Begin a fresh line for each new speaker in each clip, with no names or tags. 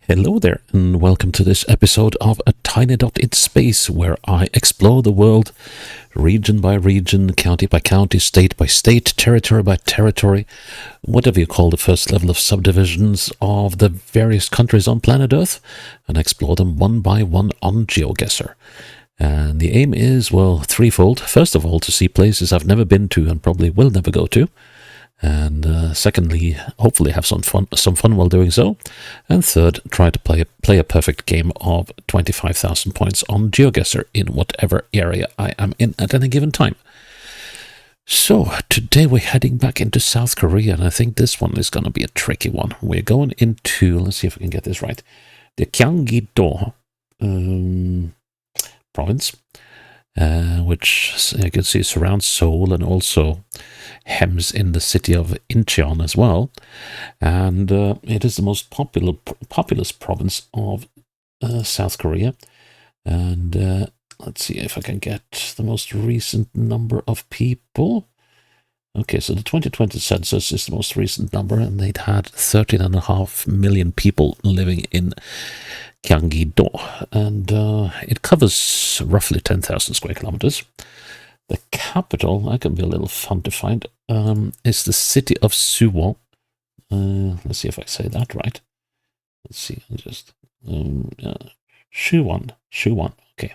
Hello there, and welcome to this episode of A Tiny Dot in Space, where I explore the world region by region, county by county, state by state, territory by territory, whatever you call the first level of subdivisions of the various countries on planet Earth, and explore them one by one on GeoGuessr. And the aim is, well, threefold. First of all, to see places I've never been to and probably will never go to. And secondly, hopefully have some fun while doing so. And third, try to play a perfect game of 25,000 points on GeoGuessr in whatever area I am in at any given time. So today we're heading back into South Korea, and I think this one is going to be a tricky one. We're going into, let's see if we can get this right, the Gyeonggi-do province, which you can see surrounds Seoul and also hems in the city of Incheon as well. And it is the most populous province of South Korea. And let's see if I can get the most recent number of people. Okay, so the 2020 census is the most recent number, and they'd had 13.5 million people living in Gyeonggi-do, and it covers roughly 10,000 square kilometers. The capital, that can be a little fun to find, is the city of Suwon. Let's see if I say that right. Let's see, Suwon, okay.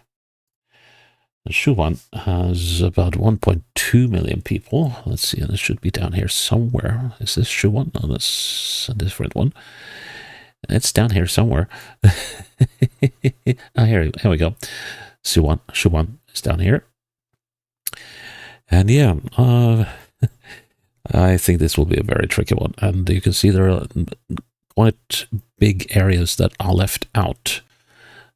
Suwon has about 1.2 million people. Let's see, and it should be down here somewhere. Is this Suwon? No, that's a different one. It's down here somewhere. Here we go. Suwon is down here. And yeah, I think this will be a very tricky one. And you can see there are quite big areas that are left out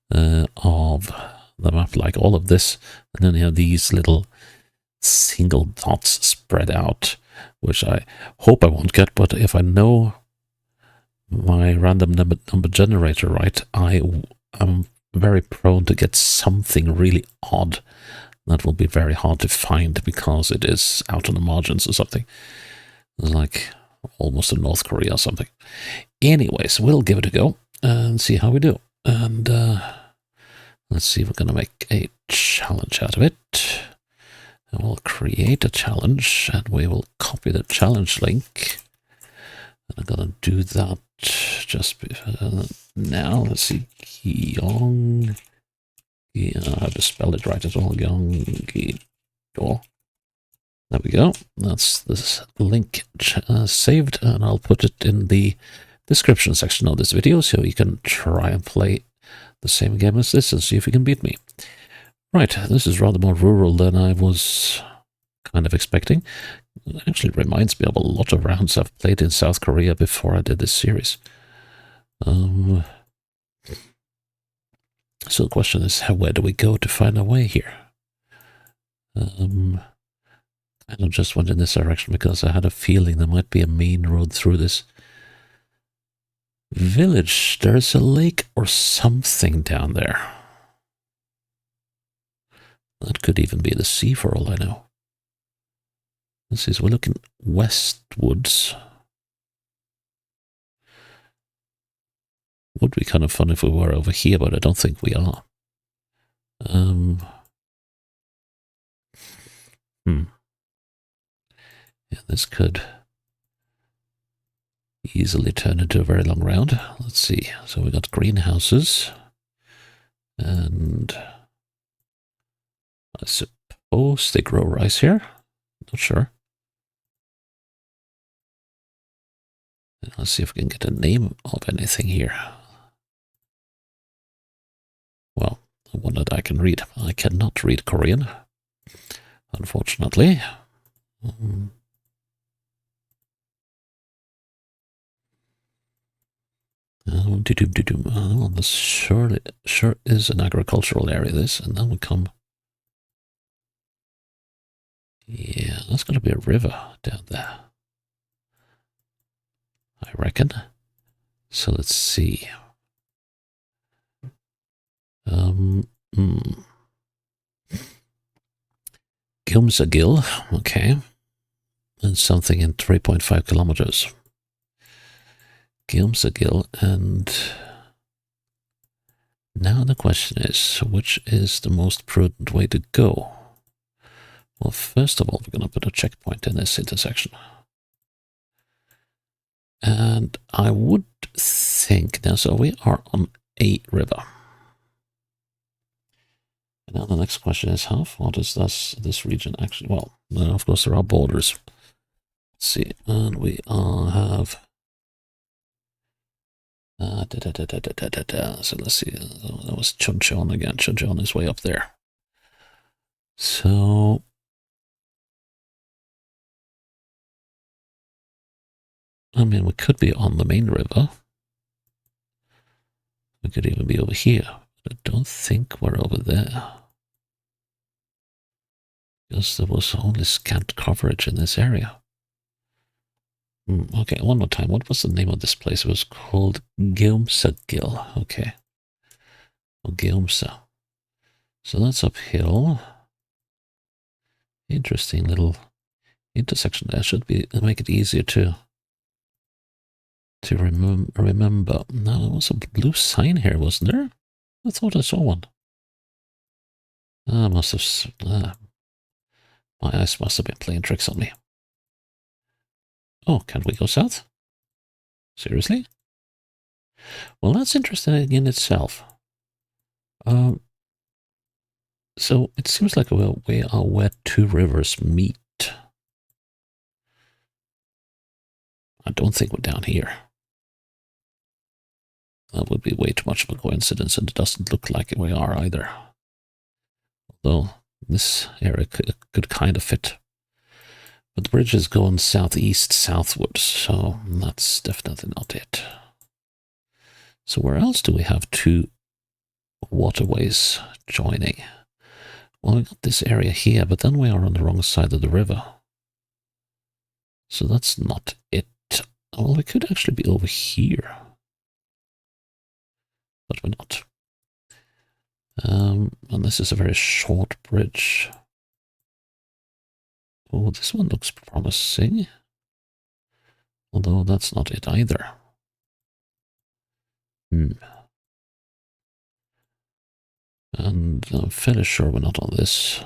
of the map, like all of this. And then you have these little single dots spread out, which I hope I won't get. But if I know my random number generator right, I am very prone to get something really odd that will be very hard to find because it is out on the margins or something. It's like almost in North Korea or something. Anyways, we'll give it a go and see how we do. And let's see, we're going to make a challenge out of it. And we'll create a challenge, and we will copy the challenge link. And I'm going to do that just now. Let's see, Gyeonggi. I have to spell it right as well. Gyeonggi-do. There we go. That's this link saved, and I'll put it in the description section of this video so you can try and play the same game as this and see if you can beat me. Right, this is rather more rural than I was kind of expecting. It actually reminds me of a lot of rounds I've played in South Korea before I did this series. So the question is, where do we go to find our way here? I just went in this direction because I had a feeling there might be a main road through this village. There's a lake or something down there. That could even be the sea for all I know. This is, we're looking westwards. Would be kind of fun if we were over here, but I don't think we are. Yeah, this could easily turn into a very long round. Let's see. So we got greenhouses, and I suppose they grow rice here. Not sure. Let's see if we can get a name of anything here. Well, one that I can read. I cannot read Korean, unfortunately. This sure is an agricultural area, this. And then we come... Yeah, that's going to be a river down there, I reckon. So let's see. Gyeonggi-do, okay. And something in 3.5 kilometers. Gyeonggi-do, and Now the question is, which is the most prudent way to go? Well, first of all, we're going to put a checkpoint in this intersection. And I would think now, so we are on a river. And now the next question is, how far does this region actually, well, of course there are borders. Let's see, and we have, so let's see, that was Chuncheon again. Chuncheon is way up there. So, I mean, we could be on the main river. We could even be over here. But I don't think we're over there. Because there was only scant coverage in this area. Okay, one more time. What was the name of this place? It was called Gyeonggi-do. Okay. Or Gyeonggi-do. So that's uphill. Interesting little intersection there. Should be make it easier to remember. Now, there was a blue sign here, wasn't there? I thought I saw one. I must have... my eyes must have been playing tricks on me. Oh, can we go south? Seriously? Well, that's interesting in itself. So it seems like we are where two rivers meet. I don't think we're down here. That would be way too much of a coincidence, and it doesn't look like we are either. Although this area could kind of fit. But the bridge is going southeast, southwards, so that's definitely not it. So where else do we have two waterways joining? Well, we got this area here, but then we are on the wrong side of the river. So that's not it. Well, we could actually be over here. But we're not. And this is a very short bridge. Oh, this one looks promising. Although that's not it either. And I'm fairly sure we're not on this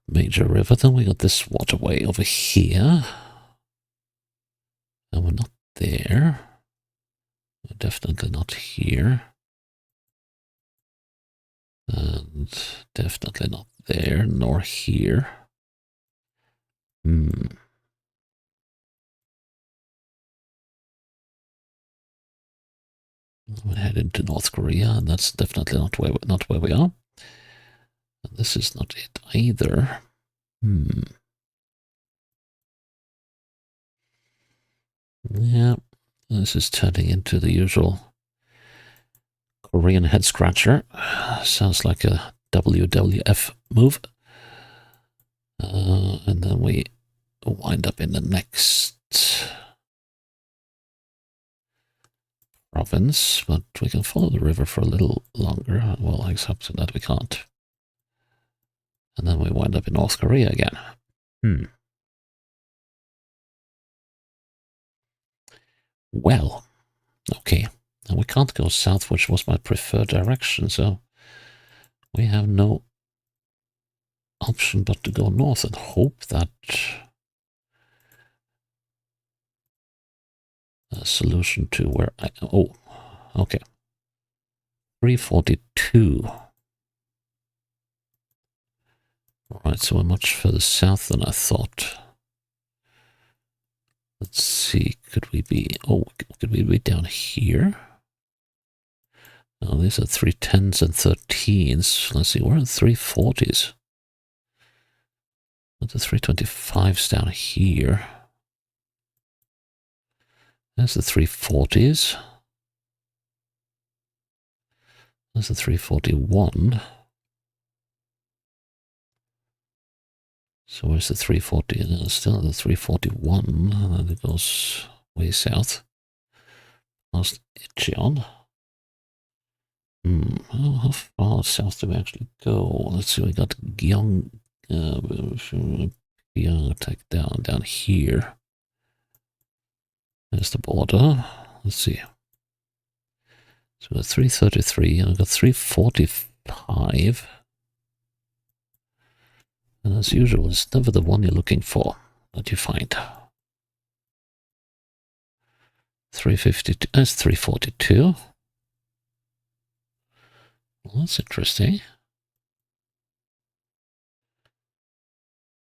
major river. Then we got this waterway over here. And we're not there. We're definitely not here. And definitely not there, nor here. We head into North Korea, and that's definitely not where we are. And this is not it either. Yeah, this is turning into the usual Korean head scratcher. Sounds like a WWF move. And then we wind up in the next province, but we can follow the river for a little longer. Well, except that we can't. And then we wind up in North Korea again. Well, okay. And we can't go south, which was my preferred direction, so we have no option but to go north and hope that a solution to where I... Oh, okay. 342. Alright, so we're much further south than I thought. Let's see, could we be... Oh, could we be down here? Oh, these are 310s and 13s. Let's see, we're in 340s. The 325s down here. There's the 340s. There's the 341. So where's the 340? Still the 341. And then it goes way south. Past Icheon. How far south do we actually go? Let's see, we got Gyeonggi-do down here. There's the border. Let's see. So we got 333 and we got 345. And as usual, it's never the one you're looking for that you find. 352, that's 342. Well, that's interesting.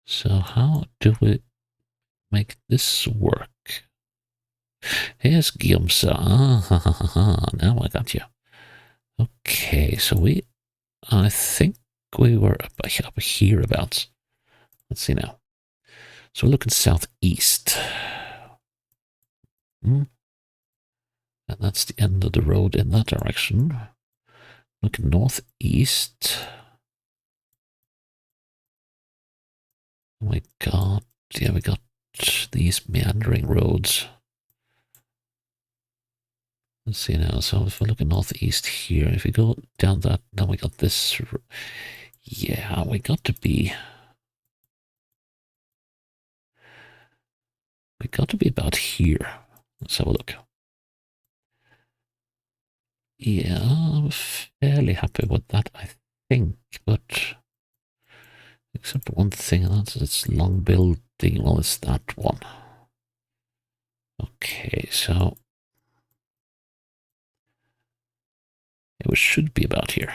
So how do we make this work? Here's Gyeonggi-do. Now I got you. Okay, so I think we were up hereabouts. Let's see now. So we're looking southeast. And that's the end of the road in that direction. Looking northeast. We got these meandering roads. Let's see now. So if we look at northeast here, if we go down that, then we got this. Yeah, we got to be about here. Let's have a look. Yeah, I'm fairly happy with that, I think, but except one thing, and that's it's long building. Well, it's that one. Okay, so it should be about here.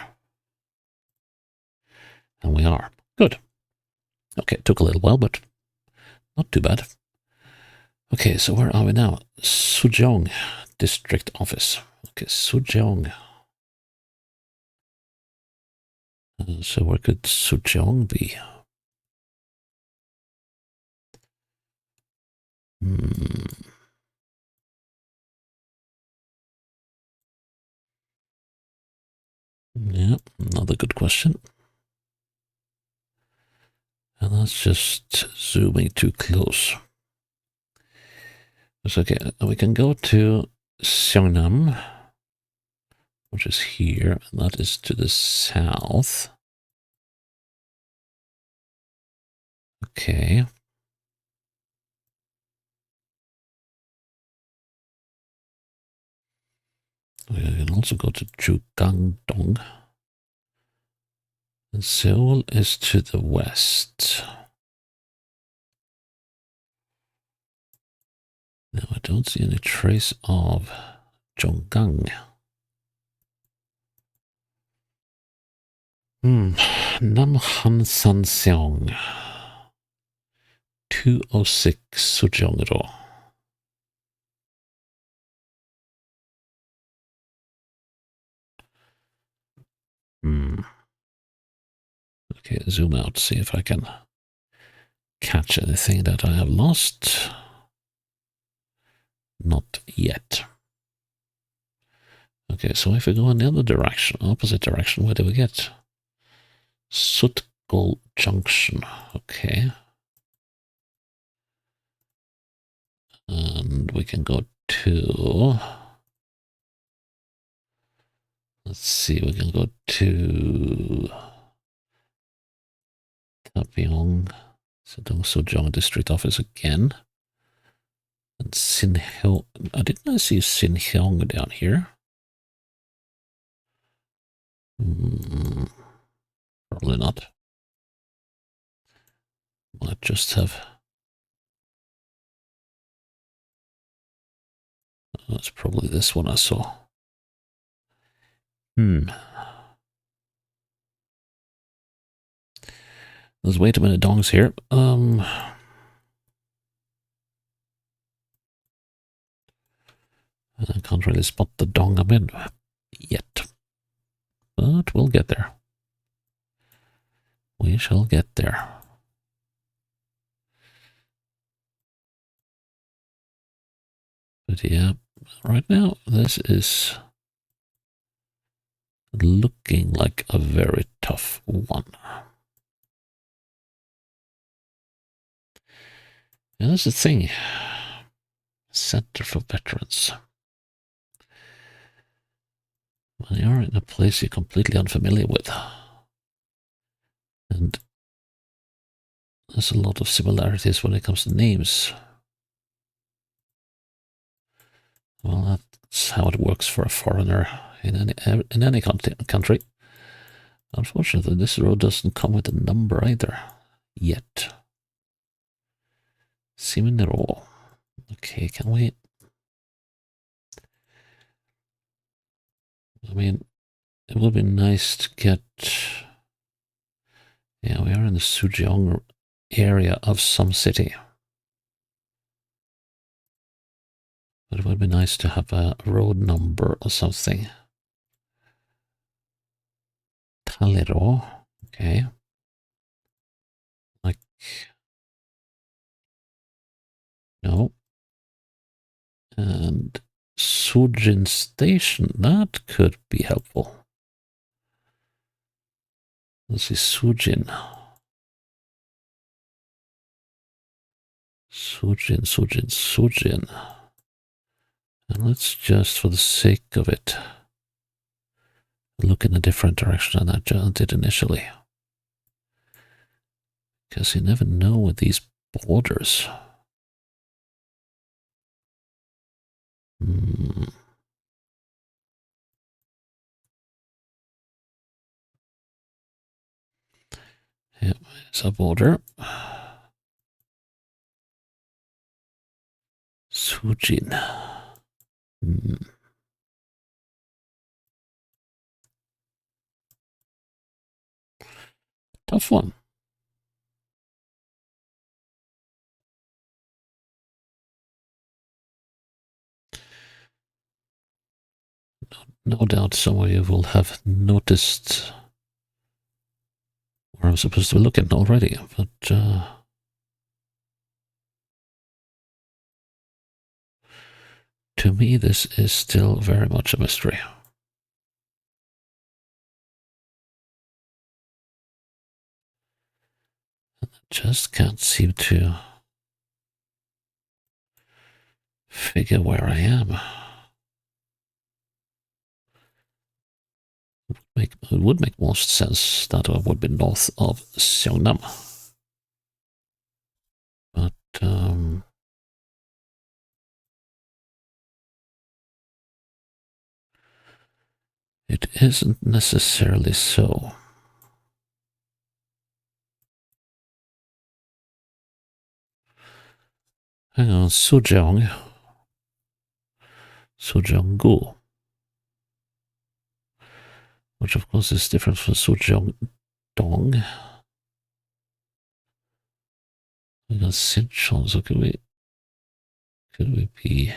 And we are. Good. Okay, it took a little while, but not too bad. Okay, so where are we now? Sujong District Office. Okay, Sujong. So where could Sujong be? Yeah, another good question. And that's just zooming too close. It's okay. We can go to Seongnam, which is here, and that is to the south. Okay. We can also go to Jugang-dong. And Seoul is to the west. Now I don't see any trace of Jonggang. Namhan Sanseong. 206 Sujongdo. Okay, zoom out, see if I can catch anything that I have lost. Not yet. Okay, so if we go in the other direction, opposite direction, where do we get? Sutgol Junction. Okay. And we can go to... Let's see, we can go to... Tapyeong, Sujong District Office again. And Sinhyong. Didn't I see Sinhyong down here? Probably not. Might just have. That's probably this one I saw. There's way too many dongs here. I can't really spot the dong I'm in yet. But we'll get there. We shall get there. But yeah, right now this is looking like a very tough one. And that's the thing. Center for Veterans. When you're in a place you're completely unfamiliar with. And there's a lot of similarities when it comes to names. Well, that's how it works for a foreigner in any country. Unfortunately, this road doesn't come with a number either yet. Siminero. Okay, can we? I mean, it would be nice to get. Yeah, we are in the Sujeong area of some city. But it would be nice to have a road number or something. Talero. Okay. Like. No. And Sujin Station. That could be helpful. Let's see. Sujin. Sujin. And let's just, for the sake of it, look in a different direction than I did initially. Because you never know with these borders. Yeah, it's a border. Sujin. Tough one. No doubt some of you will have noticed where I'm supposed to be looking already, but to me this is still very much a mystery. I just can't seem to figure where I am. It would make most sense that I would be north of Seongnam. But it isn't necessarily so. Hang on, Sujeong-gu, which of course is different from Sujeong-dong. We got Sinchon, so could we be?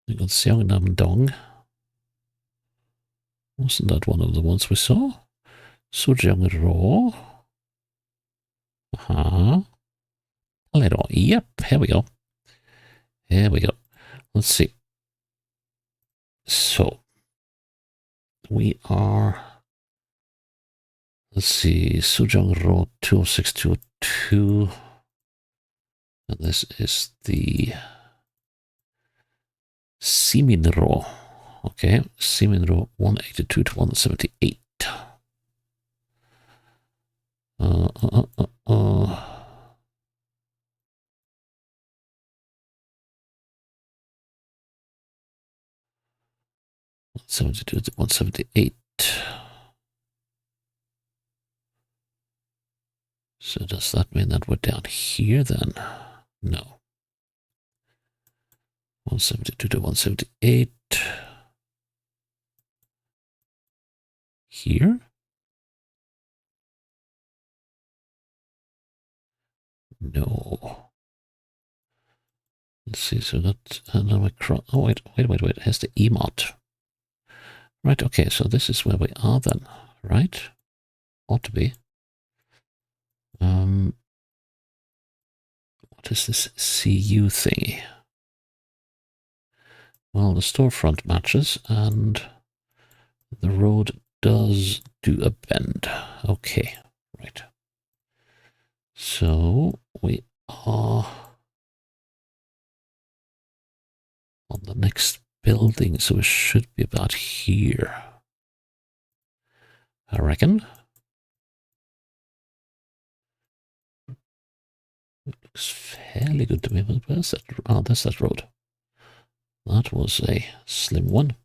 We got Seongnam-dong. Wasn't that one of the ones we saw? Sujeong-ro. Yep, here we go. Here we go. Let's see. So, we are, let's see, Sujeong-ro 20622. And this is the Siminro. Okay, Siminro 182 to 178. 172 to 178. So does that mean that we're down here then? No. 172 to 178. Here? No. Let's see, so that, and then we cross, oh wait, here's the EMOT. Right, okay, so this is where we are then, right? Ought to be. What is this CU thingy? Well, the storefront matches, and the road does do a bend. Okay, right. So we are on the next building, so it should be about here, I reckon. It looks fairly good to me, but where's that? Oh, that's that road. That was a slim one.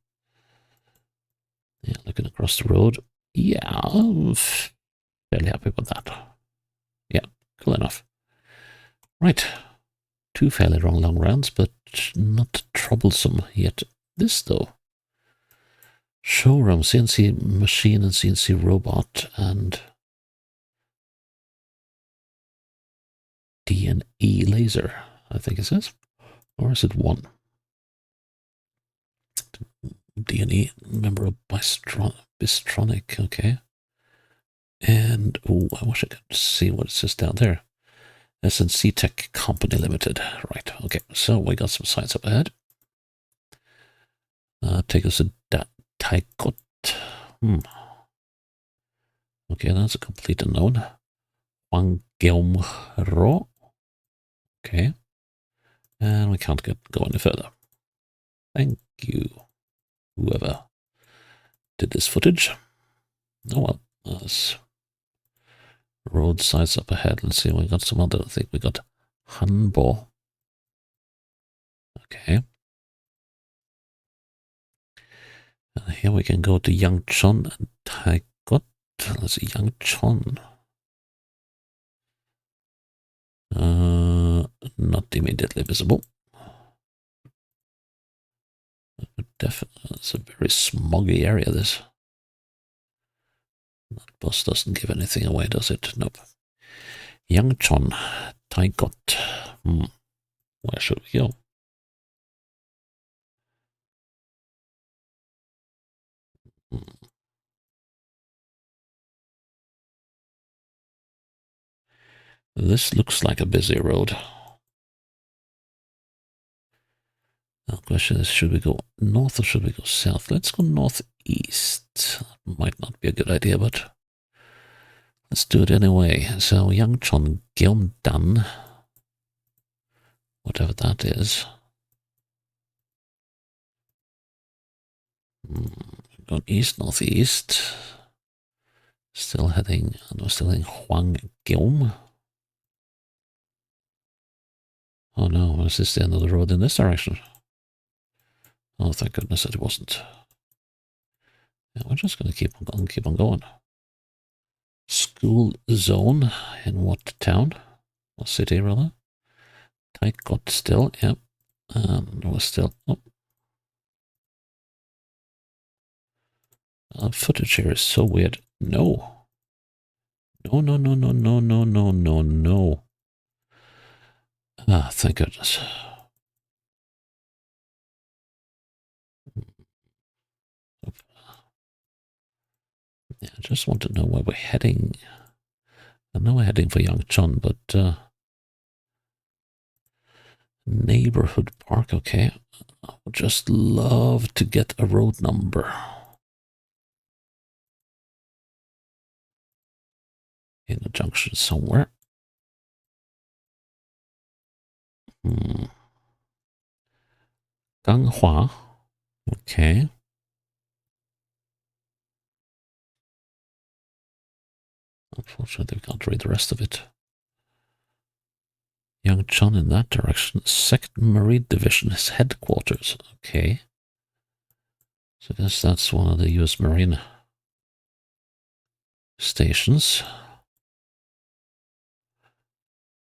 Yeah, looking across the road. Yeah, I'm fairly happy with that. Yeah, cool enough. Right. 2 fairly long rounds, but not troublesome yet. This, though. Showroom, CNC machine and CNC robot and D&E laser, I think it says. Or is it one? D&E, member of Bistronic, okay. And, oh, I wish I could see what it says down there. S&C Tech Company Limited. Right, okay, so we got some signs up ahead. Take us to Taikot. Okay, that's a complete unknown. Gyeonggi-do. Okay. And we can't go any further. Thank you, whoever did this footage. Oh well, there's road signs up ahead. Let's see, we got some other, I think we got Hanbo. Okay. And here we can go to Yangchon and Taikot. Let's see, Yangchon. Not immediately visible. Definitely, it's a very smoggy area, this. That bus doesn't give anything away, does it? Nope. Yangchon, Taikot. Where should we go? This looks like a busy road. The question is, should we go north or should we go south? Let's go northeast. Might not be a good idea, but let's do it anyway. So, Yangchon Gyeongdan, whatever that is. Going east, northeast. Still heading, and we're still in Hwanggeom. Oh no, is this the end of the road in this direction? Oh, thank goodness that it wasn't. Yeah, we're just going to keep on going. School zone in what town? Or city, rather? Taikot still, yep. And we're still... Oh. Footage here is so weird. No. No, no, no, no, no, no, no, no, no. Ah, thank goodness. Yeah, I just want to know where we're heading. I know we're heading for Yangchon, but neighborhood park, okay. I would just love to get a road number. In a junction somewhere. Ganghua. Okay. Unfortunately, we can't read the rest of it. Yangchon in that direction. 2nd Marine Division's headquarters. Okay. So I guess that's one of the US Marine stations.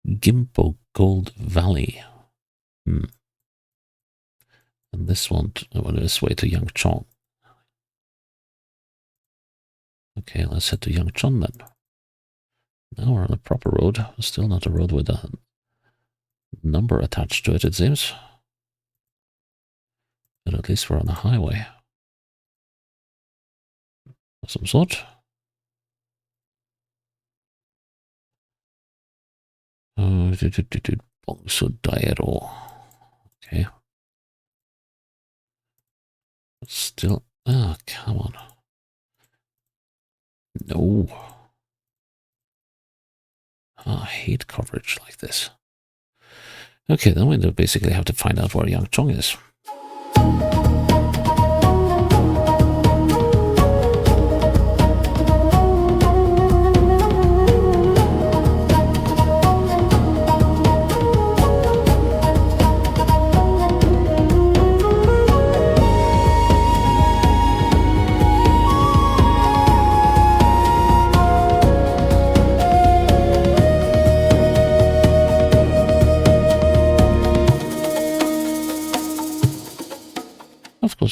Gimpo Gold Valley. And this one, this way to Yangchon. Okay, let's head to Yangchon then. Now we're on a proper road. Still not a road with a number attached to it, it seems. But at least we're on a highway of some sort. Bongso-dairo. Okay. Still, come on. No. I hate coverage like this. Okay, then we basically have to find out where Yangchon is.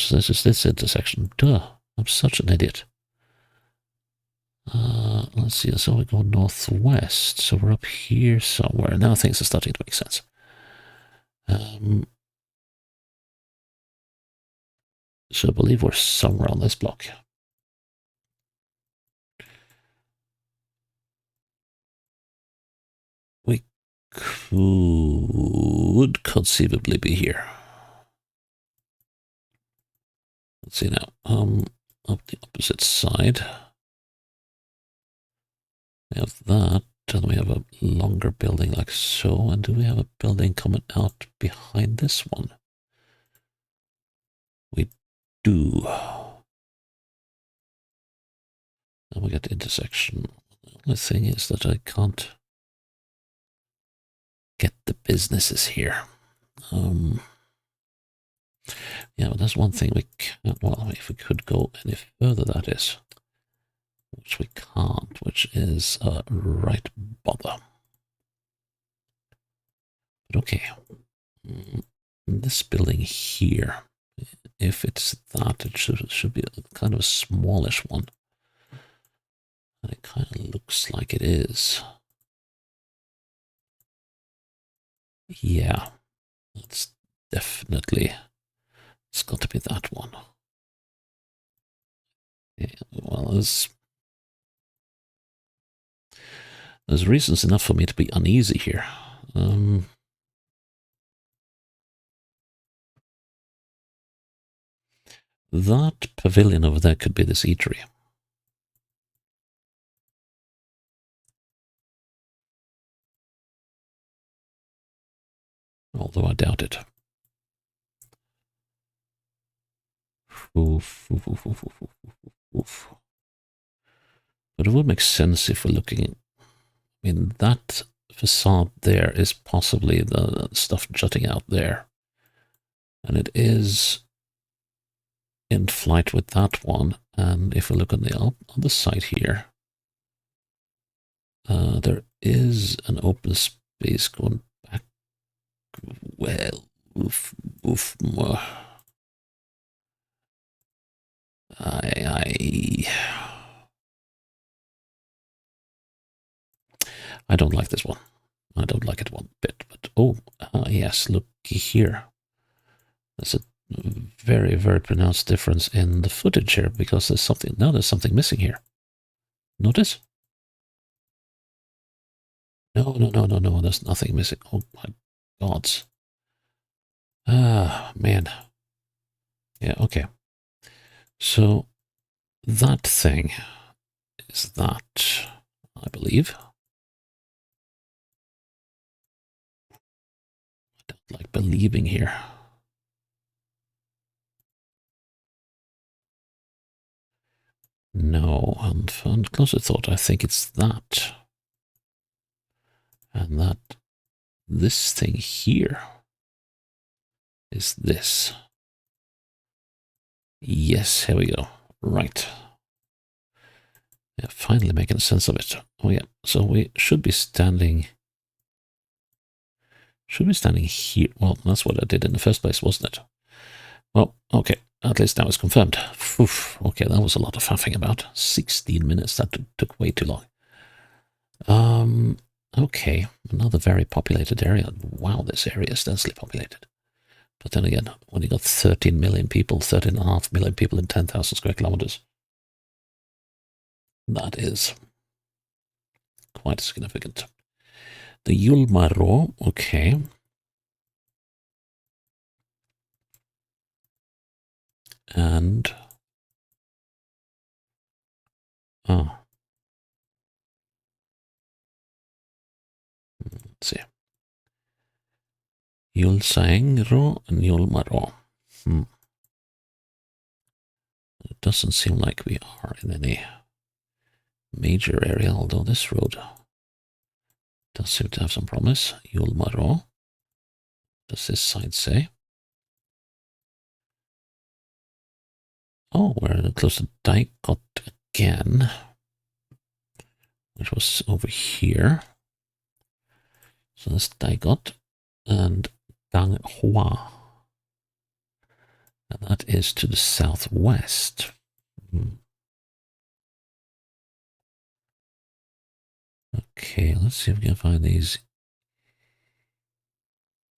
this is this intersection. Duh, I'm such an idiot. Let's see, so we go northwest, so we're up here somewhere. Now things are starting to make sense. So I believe we're somewhere on this block. We could conceivably be here. Let's see now. Up the opposite side. We have that, and we have a longer building like so. And do we have a building coming out behind this one? We do. And we get the intersection. The only thing is that I can't get the businesses here. Yeah, but that's one thing we can't, well, if we could go any further, that is, which we can't, which is right bother. But okay, this building here, if it's that, it should be a kind of a smallish one. And it kind of looks like it is. Yeah, that's definitely, it's got to be that one. Yeah, well, there's reasons enough for me to be uneasy here. That pavilion over there could be this eatery. Although I doubt it. Oof. But it would make sense if we're looking. I mean, that facade there is possibly the stuff jutting out there. And it is in flight with that one. And if we look on the other side here, there is an open space going back. Well, I don't like this one. I don't like it one bit. But oh, yes, look here. There's a very, very pronounced difference in the footage here because there's something. Now there's something missing here. Notice? No. There's nothing missing. Oh my gods. Ah, man. Yeah. Okay. So that thing is that, I believe. I don't like believing here. No, and on closer thought, I think it's that. And that this thing here is this. Yes, here we go. Right. Yeah, finally making sense of it. Oh yeah, so we should be standing. Should be standing here. Well, that's what I did in the first place, wasn't it? Well, okay. At least now it's confirmed. Oof, okay, that was a lot of faffing about. 16 minutes. That took way too long. Okay. Another very populated area. Wow, this area is densely populated. But then again, when you got 13 million people, 13.5 million people in 10,000 square kilometers, that is quite significant. The Yulmaro, okay. And let's see. Yulsaengro and Yulmaro. It doesn't seem like we are in any major area, although this road does seem to have some promise. Yulmaro. Does this sign say? Oh, we're close to Daikot again, which was over here. So that's Daikot and Ganghua. And that is to the southwest. Okay, let's see if we can find these.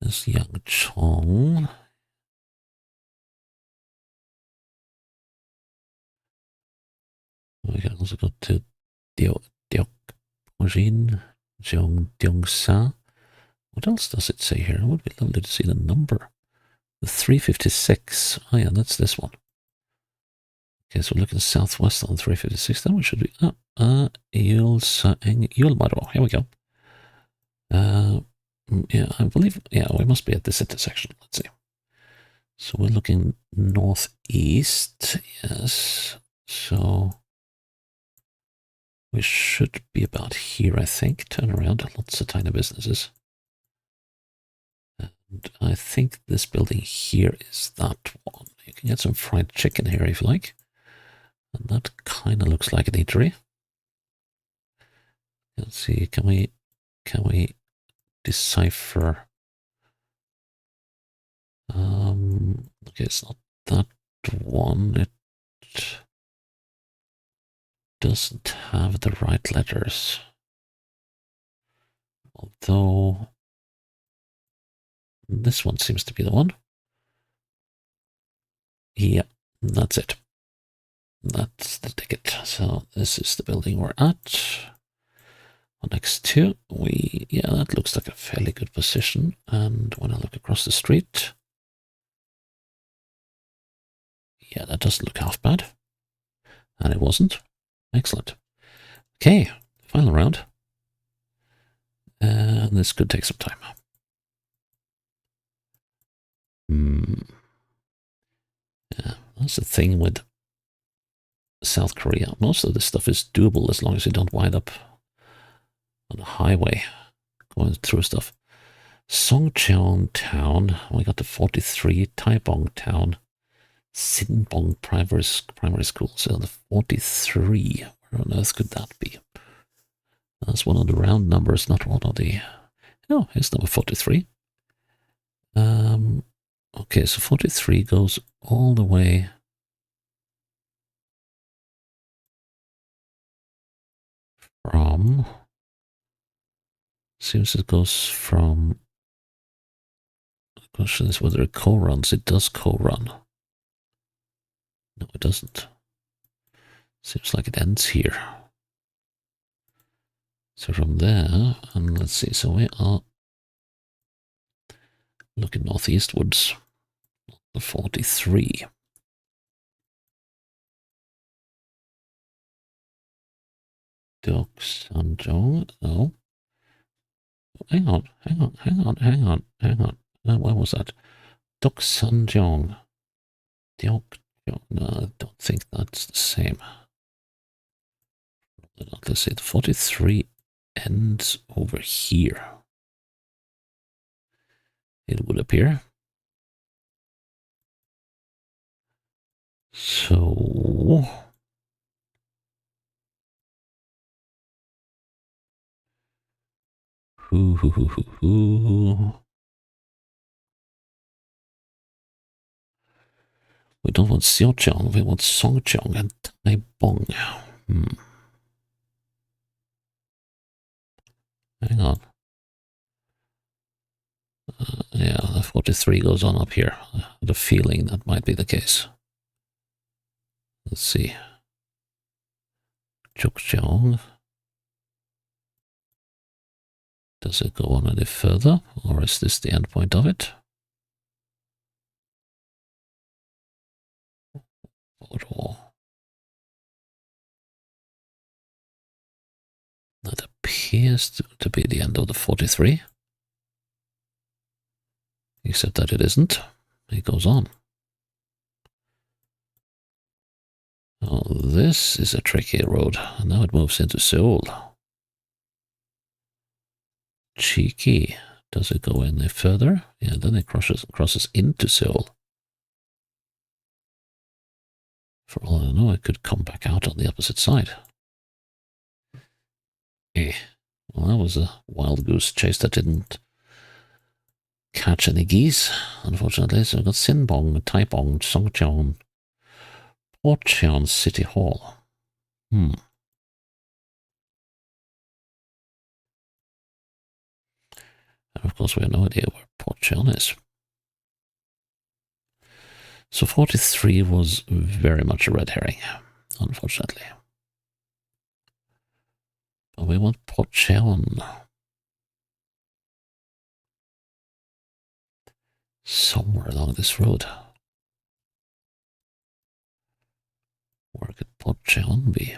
This Yangchong. We can also go to Deokjin, Gyeongsa. What else does it say here? It would be lovely to see the number. The 356. Oh yeah, that's this one. Okay, so look at the southwest on 356. Then we should be Yulmaro. Here we go. Yeah, I believe. Yeah, we must be at this intersection. Let's see. So we're looking northeast. Yes. So we should be about here, I think. Turn around. Lots of tiny businesses. And I think this building here is that one. You can get some fried chicken here if you like. And that kind of looks like an eatery. Let's see, can we decipher? Okay, it's not that one. It doesn't have the right letters. Although this one seems to be the one. Yeah, that's it. That's the ticket. So this is the building we're at. Next to yeah, that looks like a fairly good position. And when I look across the street, yeah, that doesn't look half bad. And it wasn't. Excellent. Okay, final round. And this could take some time. Yeah, that's the thing with South Korea. Most of this stuff is doable as long as you don't wind up on the highway going through stuff. Songcheon Town, we got the 43, Taibong Town, Sinbong Primary School, so the 43, where on earth could that be? That's one of the round numbers, not one of the, oh, here's number 43. Okay, so 43 goes all the way from, seems it goes from, the question is whether it co-runs. It does co-run. No, it doesn't. Seems like it ends here. So from there, and let's see, so we are looking northeastwards, the 43. Doksanjong, oh. Hang on. Where was that? Doksanjong. Deokjong. No, I don't think that's the same. Let's see, the 43 ends over here. It would appear. So we don't want Xiaochang, we want Songchang and Taibong. Hang on. Yeah, the 43 goes on up here. I had a feeling that might be the case. Let's see. Chukcheong. Does it go on any further, or is this the end point of it? That appears to be the end of the 43. Except that it isn't. It goes on. Oh, this is a tricky road. And now it moves into Seoul. Cheeky. Does it go any further? Yeah, then it crosses into Seoul. For all I know, it could come back out on the opposite side. Eh. Well, that was a wild goose chase that didn't catch any geese, unfortunately. So we've got Sinbong, Taipong, Songcheon, Porcheon City Hall. And of course, we have no idea where Porcheon is. So 43 was very much a red herring, unfortunately. But we want Porcheon. Somewhere along this road. Where could Porcheon be?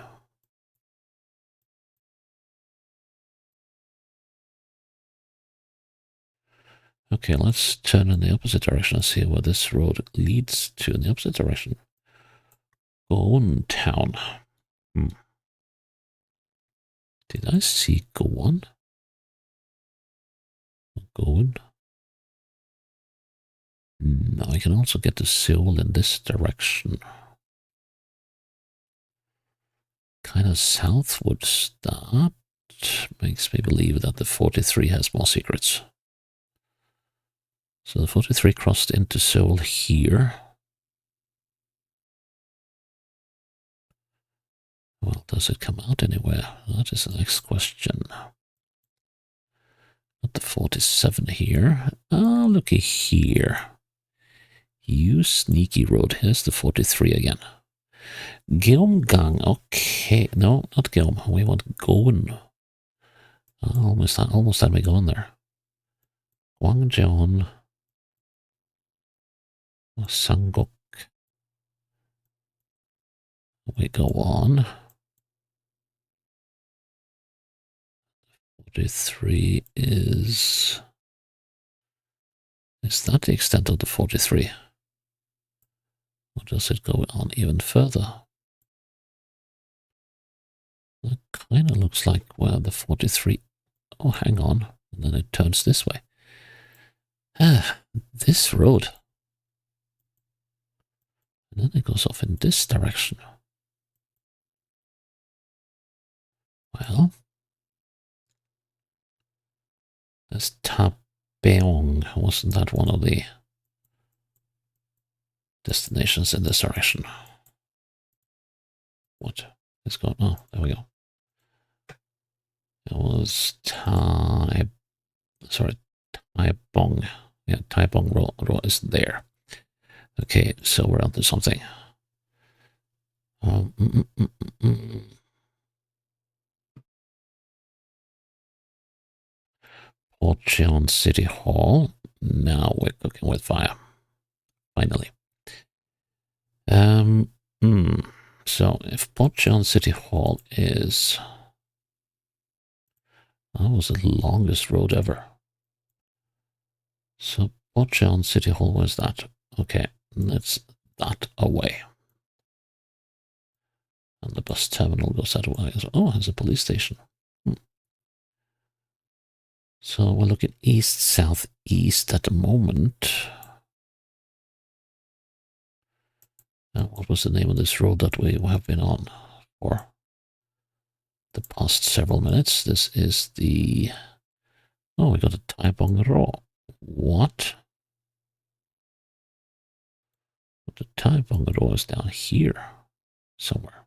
Okay, let's turn in the opposite direction and see where this road leads to in the opposite direction. Gowon Town. Did I see Gowon? Gowon? No, I can also get to Seoul in this direction. Kind of southwards. That makes me believe that the 43 has more secrets. So the 43 crossed into Seoul here. Well, does it come out anywhere? That is the next question. Got the 47 here. Oh, looky here. You sneaky road. Here's the 43 again. Gyeonggang. Okay. No, not Gyeom. We want Gowon. Almost had me going there. Gwangjeon. Sangok. We go on. 43 is that the extent of the 43? Or does it go on even further? That kind of looks like where the 43... Oh, hang on. And then it turns this way. This road. And then it goes off in this direction. Well, there's Tabeong. Wasn't that one of the destinations in this direction? What is going on? Oh, there we go. It was Taibong. Yeah, Taibong Road is there. Okay, so we're onto something. Porcheon City Hall. Now we're cooking with fire. Finally. So if Porcheon City Hall is... That was the longest road ever. So Porcheon City Hall, where's that? Okay, that's that away. And the bus terminal goes that way as well. Oh, there's a police station. So we're looking east, southeast at the moment. What was the name of this road that we have been on for the past several minutes? This is the... Oh, we got a Taipong Road. What? But the Taipong Road is down here somewhere.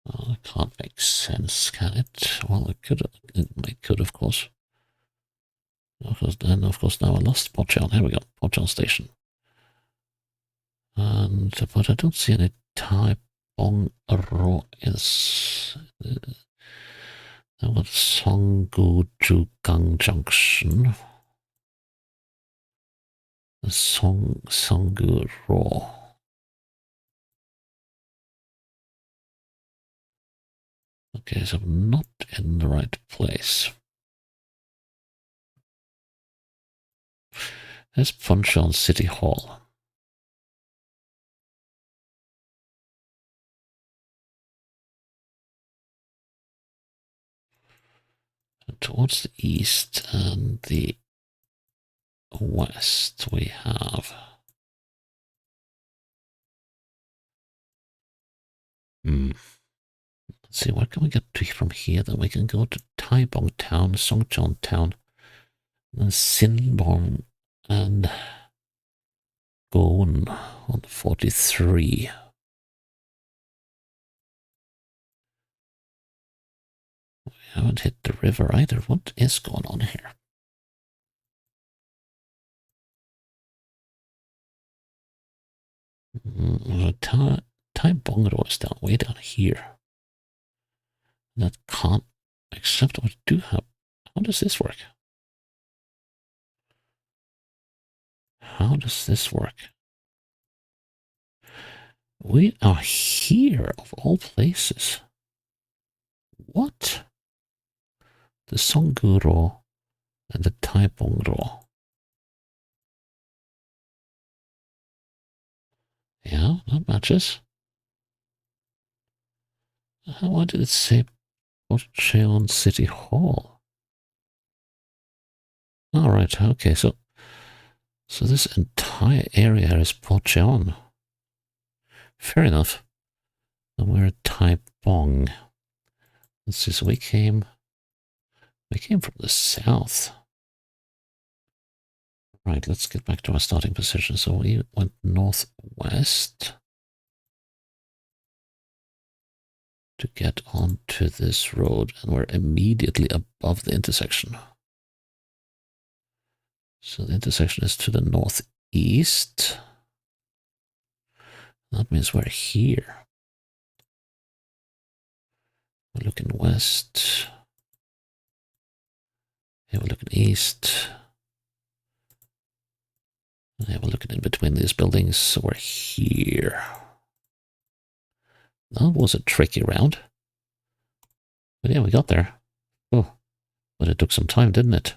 Oh, it can't make sense, can it? Well, it could, of course. Then, of course, now I lost Porcheon. Here we go, Porcheon Station. But I don't see any Taipong Road is... That was Songgu-Jugang Junction. Songgu-ro. Okay, so I'm not in the right place. There's Poncheon City Hall. And towards the east and the west we have... Let's see, where can we get to from here? Then we can go to Taipong Town, Songcheon Town, Sinbong and Gon on 43. We haven't hit the river either. What is going on here? Thai Bungalow is down way down here. That can't accept what we do have. How does this work? How does this work? We are here, of all places. What? The Songguro and the Taipongro. Yeah, that matches. Why did it say Pocheon City Hall? Alright, okay, so this entire area is Pocheon. Fair enough. And we're at Taipong. Let's see, so we came from the south. Right, let's get back to our starting position. So we went northwest to get onto this road, and we're immediately above the intersection. So the intersection is to the northeast. That means we're here. We're looking west. Here we're looking east. And here we're looking in between these buildings, so we're here. That was a tricky round. But yeah, we got there. Oh, but it took some time, didn't it?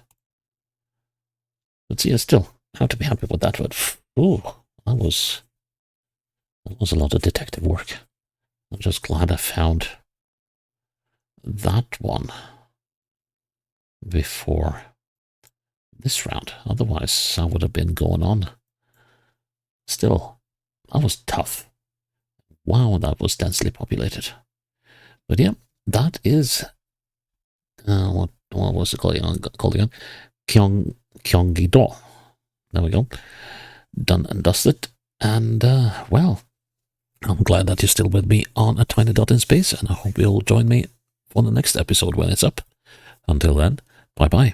But see, I still have to be happy with that one. Oh, that was a lot of detective work. I'm just glad I found that one before this round. Otherwise, I would have been going on. Still, that was tough. Wow, that was densely populated. But yeah, that is what was it called again? Gyeonggi-do. There we go. Done and dusted. And well, I'm glad that you're still with me on A Tiny Dot in Space, and I hope you'll join me for the next episode when it's up. Until then, bye bye.